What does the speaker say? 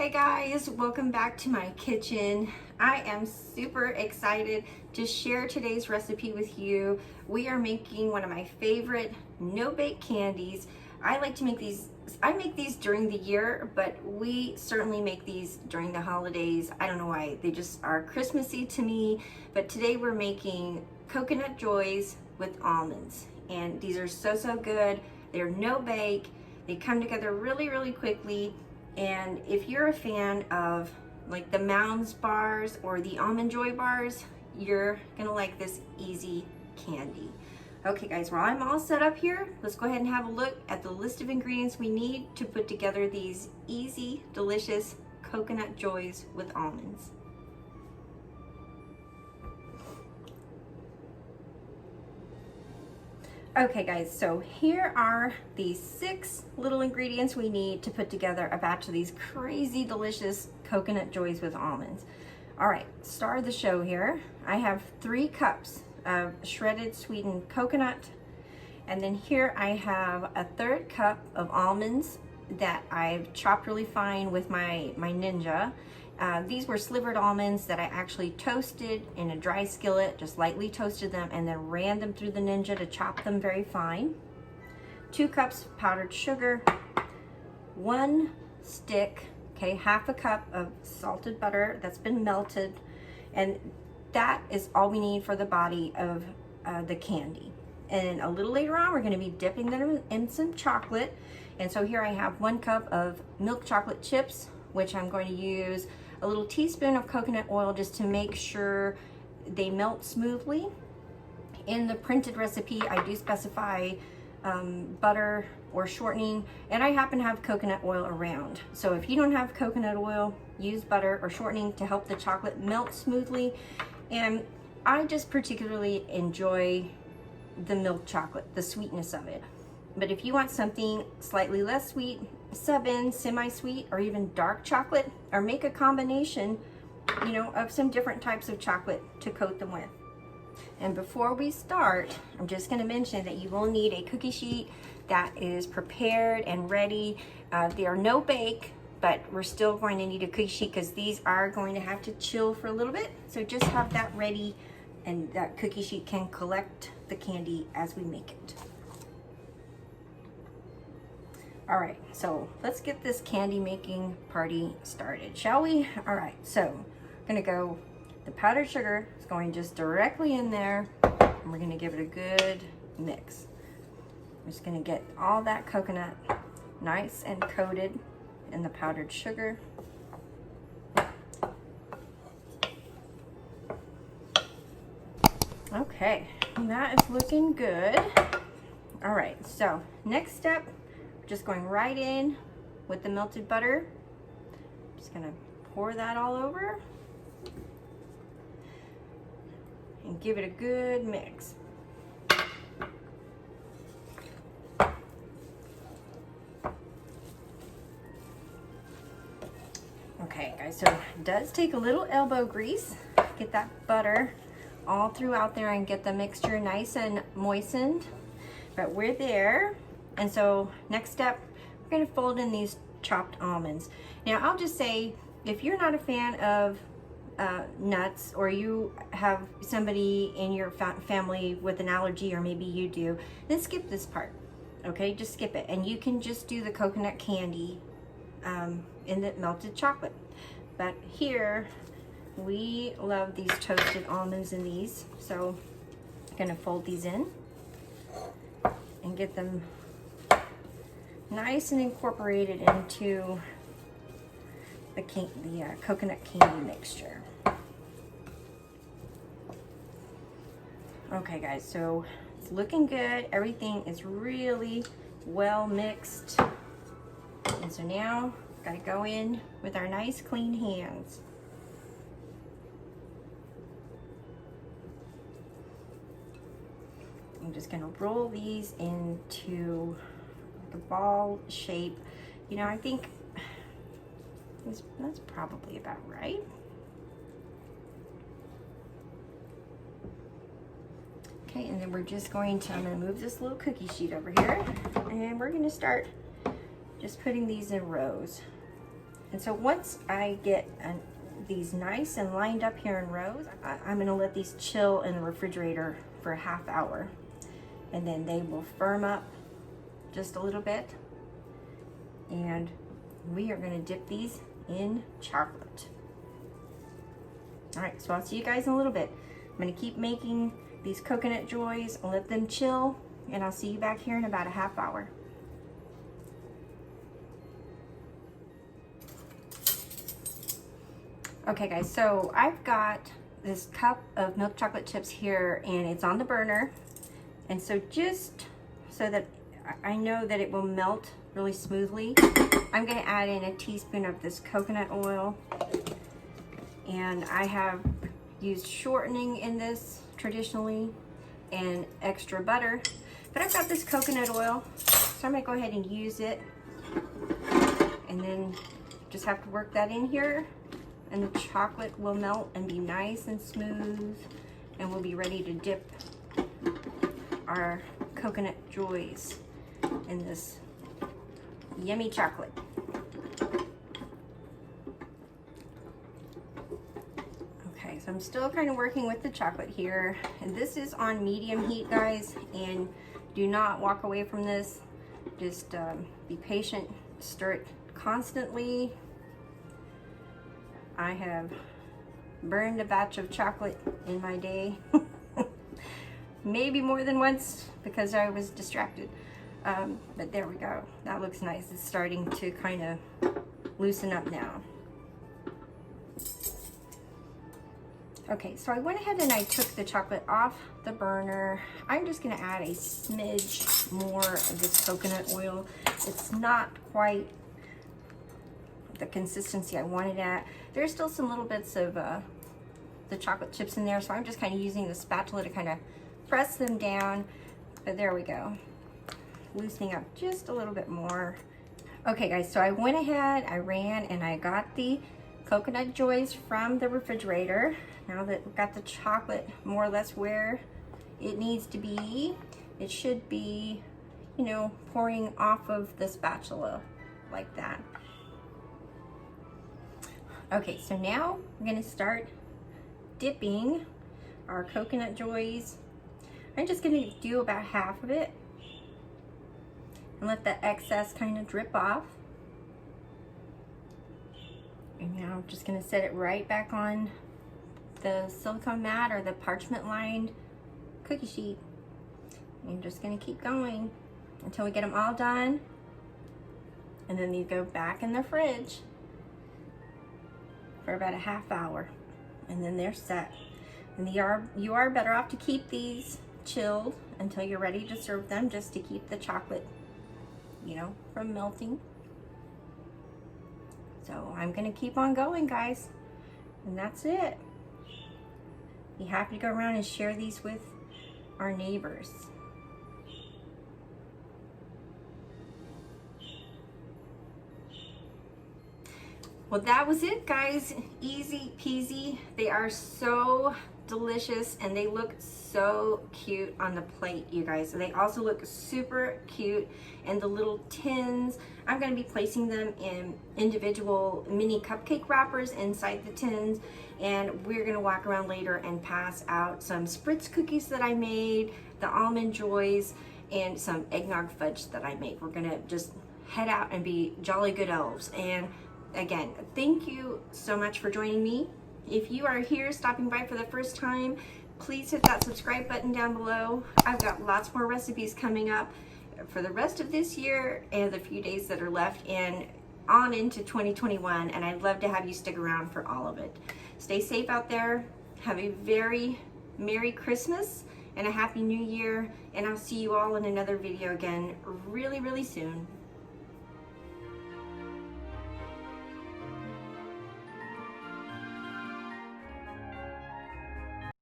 Hey guys, welcome back to my kitchen. I am super excited to share today's recipe with you. We are making one of my favorite no-bake candies. I like to make these, I make these during the year, but we certainly make these during the holidays. I don't know why, they just are Christmassy to me. But today we're making coconut joys with almonds. And these are so good. They're no-bake. They come together really quickly. And if you're a fan of like the Mounds bars or the Almond Joy bars, you're gonna like this easy candy. Okay guys, while I'm all set up here, let's go ahead and have a look at the list of ingredients we need to put together these easy, delicious coconut joys with almonds. Okay guys, so here are the 6 little ingredients we need to put together a batch of these crazy delicious coconut joys with almonds. All right, star of the show here. I have 3 cups of shredded sweetened coconut. And then here I have a 1/3 cup of almonds that I've chopped really fine with my Ninja. These were slivered almonds that I actually toasted in a dry skillet, just lightly toasted them and then ran them through the Ninja to chop them very fine. 2 cups powdered sugar, 1 stick, okay, 1/2 cup of salted butter that's been melted, and that is all we need for the body of the candy. And a little later on, we're gonna be dipping them in some chocolate. And so here I have 1 cup of milk chocolate chips, which I'm going to use a little teaspoon of coconut oil just to make sure they melt smoothly. In the printed recipe, I do specify butter or shortening, and I happen to have coconut oil around. So if you don't have coconut oil, use butter or shortening to help the chocolate melt smoothly. And I just particularly enjoy the milk chocolate, the sweetness of it. But if you want something slightly less sweet, sub in semi-sweet or even dark chocolate, or make a combination, you know, of some different types of chocolate to coat them with. And before we start, I'm just going to mention that you will need a cookie sheet that is prepared and ready. They are no bake, but we're still going to need a cookie sheet because these are going to have to chill for a little bit. So just have that ready, and that cookie sheet can collect the candy as we make it. All right, so let's get this candy making party started, shall we? All right, so I'm gonna go, the powdered sugar is going just directly in there, and we're gonna give it a good mix. I'm just gonna get all that coconut nice and coated in the powdered sugar. Okay, that is looking good. All right, so next step, just going right in with the melted butter. Just gonna pour that all over and give it a good mix. Okay guys, so it does take a little elbow grease. Get that butter all throughout there and get the mixture nice and moistened, but we're there. And so next step, we're gonna fold in these chopped almonds. Now I'll just say, if you're not a fan of nuts, or you have somebody in your family with an allergy, or maybe you do, then skip this part, okay? Just skip it. And you can just do the coconut candy in the melted chocolate. But here, we love these toasted almonds in these. So I'm gonna fold these in and get them nice and incorporated into the coconut candy mixture. Okay guys, so it's looking good. Everything is really well mixed. And so now, gotta go in with our nice clean hands. I'm just gonna roll these into a ball shape. You know, I think that's probably about right. Okay, and then we're just going to, I'm gonna move this little cookie sheet over here, and we're gonna start just putting these in rows. And so once I get these nice and lined up here in rows, I'm gonna let these chill in the refrigerator for a half hour. And then they will firm up just a little bit. And we are gonna dip these in chocolate. All right, so I'll see you guys in a little bit. I'm gonna keep making these coconut joys, I'll let them chill, and I'll see you back here in about a half hour. Okay guys, so I've got this cup of milk chocolate chips here and it's on the burner. And so just so that I know that it will melt really smoothly, I'm gonna add in a teaspoon of this coconut oil. And I have used shortening in this traditionally and extra butter. But I've got this coconut oil, so I'm gonna go ahead and use it. And then just have to work that in here. And the chocolate will melt and be nice and smooth, and we'll be ready to dip our coconut joys in this yummy chocolate. Okay, so I'm still kind of working with the chocolate here, and this is on medium heat, guys, and do not walk away from this. Just be patient, stir it constantly. I have burned a batch of chocolate in my day, maybe more than once because I was distracted. But there we go. That looks nice. It's starting to kind of loosen up now. Okay, so I went ahead and I took the chocolate off the burner. I'm just gonna add a smidge more of this coconut oil. It's not quite the consistency I wanted at. There's still some little bits of the chocolate chips in there, so I'm just kind of using the spatula to kind of press them down. But there we go, loosening up just a little bit more. Okay guys, so I went ahead, I ran and I got the coconut joys from the refrigerator. Now that we've got the chocolate more or less where it needs to be, it should be, you know, pouring off of the spatula like that. Okay, so now we're gonna start dipping our coconut joys. I'm just gonna do about half of it and let the excess kind of drip off. And now I'm just gonna set it right back on the silicone mat or the parchment lined cookie sheet. I'm just gonna keep going until we get them all done. And then these go back in the fridge for about a half hour, and then they're set. And you are better off to keep these chilled until you're ready to serve them, just to keep the chocolate, you know, from melting. So I'm gonna keep on going, guys, and that's it. Be happy to go around and share these with our neighbors. Well, that was it, guys. Easy peasy. They are so delicious and they look so cute on the plate, you guys. They also look super cute in the little tins. I'm going to be placing them in individual mini cupcake wrappers inside the tins, and we're going to walk around later and pass out some spritz cookies that I made, the almond joys, and some eggnog fudge that I made. We're going to just head out and be jolly good elves. And again, thank you so much for joining me. If you are here stopping by for the first time, please hit that subscribe button down below. I've got lots more recipes coming up for the rest of this year and the few days that are left and on into 2021, and I'd love to have you stick around for all of it. Stay safe out there. Have a very Merry Christmas and a Happy New Year, and I'll see you all in another video again really, really soon.